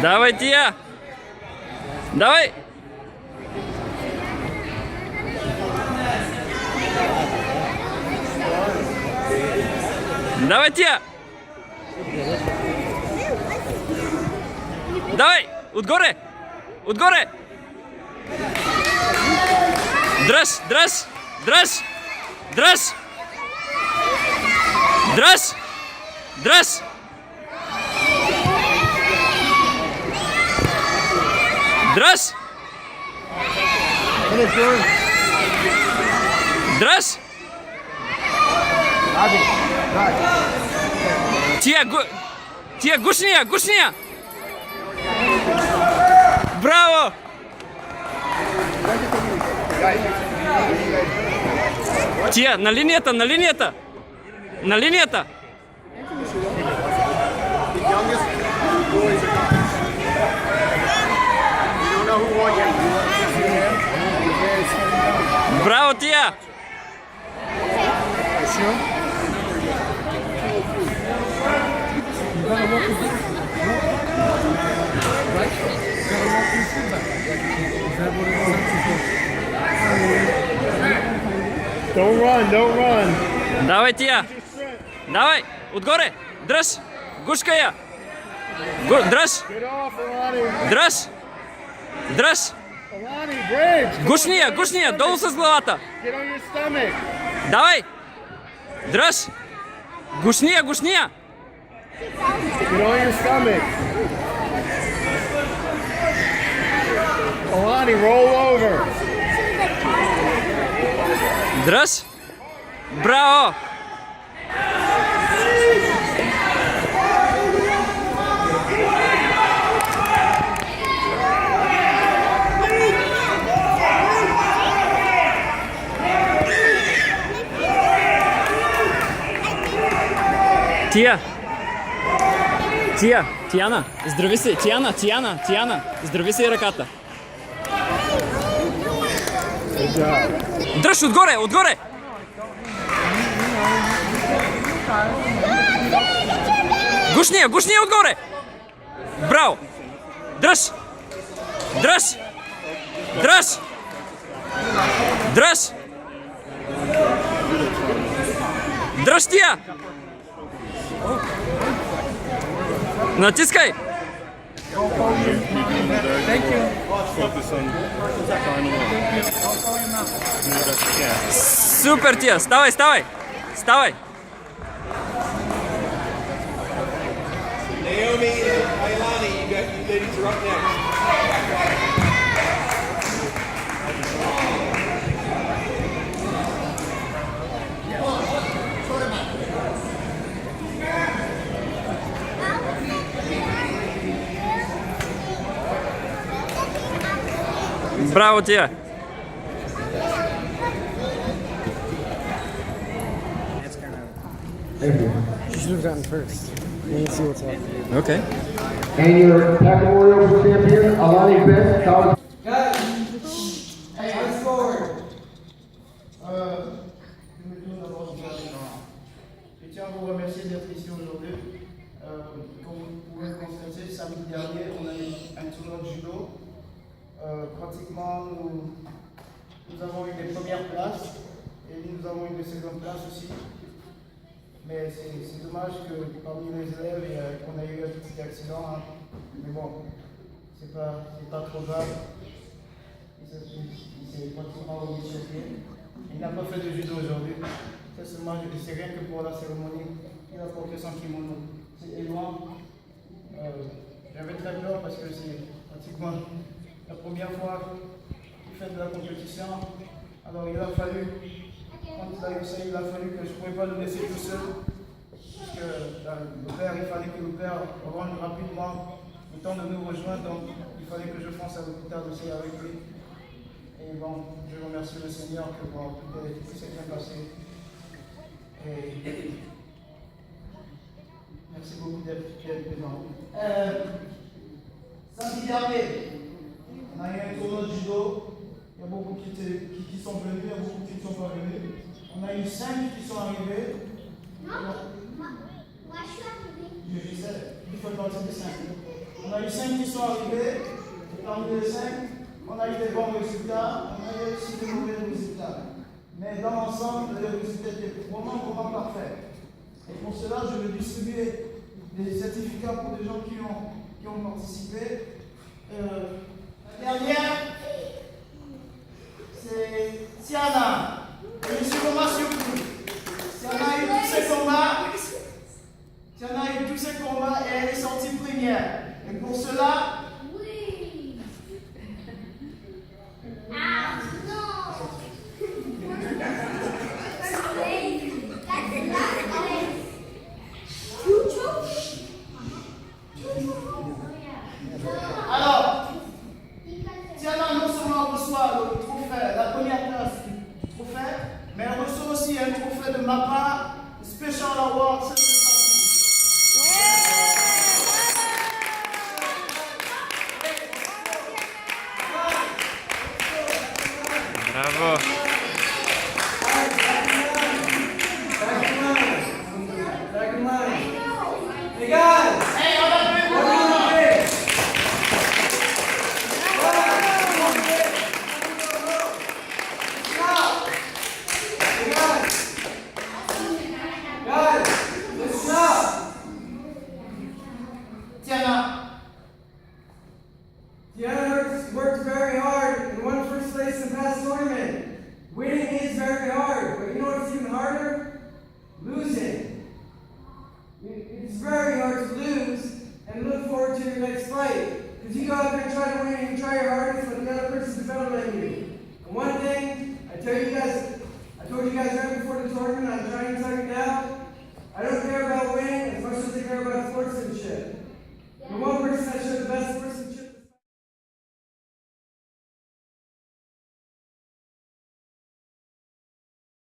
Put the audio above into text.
Давай, Тия! Давай! Давай, Тия! Давай! Отгоре! Отгоре! Дръж! Дръж! Дръж! Дръж! Дръж! Дръж! Дръж! Дръж! Тия, гушния! Гушния! Браво! Тия, на линията, на линията! На линията! Браво, Тия! Don't run, don't run. Давай, Тия! Давай! Отгоре! Дръж! Гушка я! Дръж! Get off, Alani. Дръж! Дръж! Alani, bridge. Гушния! Гушния! Долу с главата! Get on your stomach. Давай! Дръж! Гушния! Гушния! Get on your stomach. Alani, roll over. Дръж! Браво! Тия! Тия! Тияна! Здрави се! Тияна! Тияна! Тияна! Здрави се и ръката! Good job. Дръж отгоре! Отгоре! Гушния! Гушния отгоре! Браво! Дръж! Дръж! Дръж! Дръж! Дръж, Тия! Натискай! Супер, Тия! Ставай, ставай! Ставай! Naomi and Ailani, you ladies are up next. Браво, Тия! You should have gotten first. Then you see what's up. Окей. And your Pack Memorial champion, Alani Best, college. Je tiens à vous remercier d'être ici aujourd'hui. Comme vous pouvez le constater, samedi dernier, on a eu un tournoi de judo. Pratiquement, nous avons eu des premières places et nous avons eu des secondes places aussi. Mais c'est dommage que parmi les élèves, qu'on a eu un petit accident. Hein. Mais bon, c'est pas trop grave. Il s'est pratiquement remis sur pied. Il n'a pas fait de judo aujourd'hui. C'est rien que pour la cérémonie. Il a porté son kimono. C'est loin. J'avais très peur parce que c'est pratiquement la première fois qu'il fait de la compétition. Alors il a fallu, quand il a eu ça, il a fallu que je ne pouvais pas le laisser tout seul. Parce que le père, il fallait que le père rentre rapidement le temps de nous rejoindre. Donc il fallait que je fonce à l'hôpital aussi avec lui. Et bon, je remercie le Seigneur que bon, tout s'est bien passé. Et merci beaucoup d'être présent. Samedi dernier, on a eu un tournoi de judo. Il y a beaucoup qui sont venus, il y a beaucoup qui ne sont pas venus. On a eu 5 qui sont arrivés. Non, moi je suis arrivée. Je sais, il faut partir de 5. On a eu eu 5 qui sont arrivés. Parmi les 5, on a eu des bons résultats, on a eu aussi des mauvais résultats. Mais dans l'ensemble, le résultat était vraiment parfait. Et pour cela, je vais distribuer des certificats pour des gens qui ont participé. La dernière, c'est Tiana. Et je suis vraiment surpris. Tiana a eu tous ses combats. Tiana a eu tous ses combats et elle est sortie première. Et pour cela, alors, Tiana non seulement reçoit le trophée, la première place du trophée, mais elle reçoit aussi un trophée de ma part, Special Award. Bravo. Hey guys! Hey, on a fait Guys, listen up! Tiana. Tiana worked very hard and won first place in the past tournament. Winning is very hard, but you know what's even harder? Losing. It's very hard to lose and look forward to your next fight. Because you go out there and try to win and you try your hardest, but the other person's better than you. And one thing, I told you guys right before the tournament, I'm trying to tell you now, I don't care about winning as much as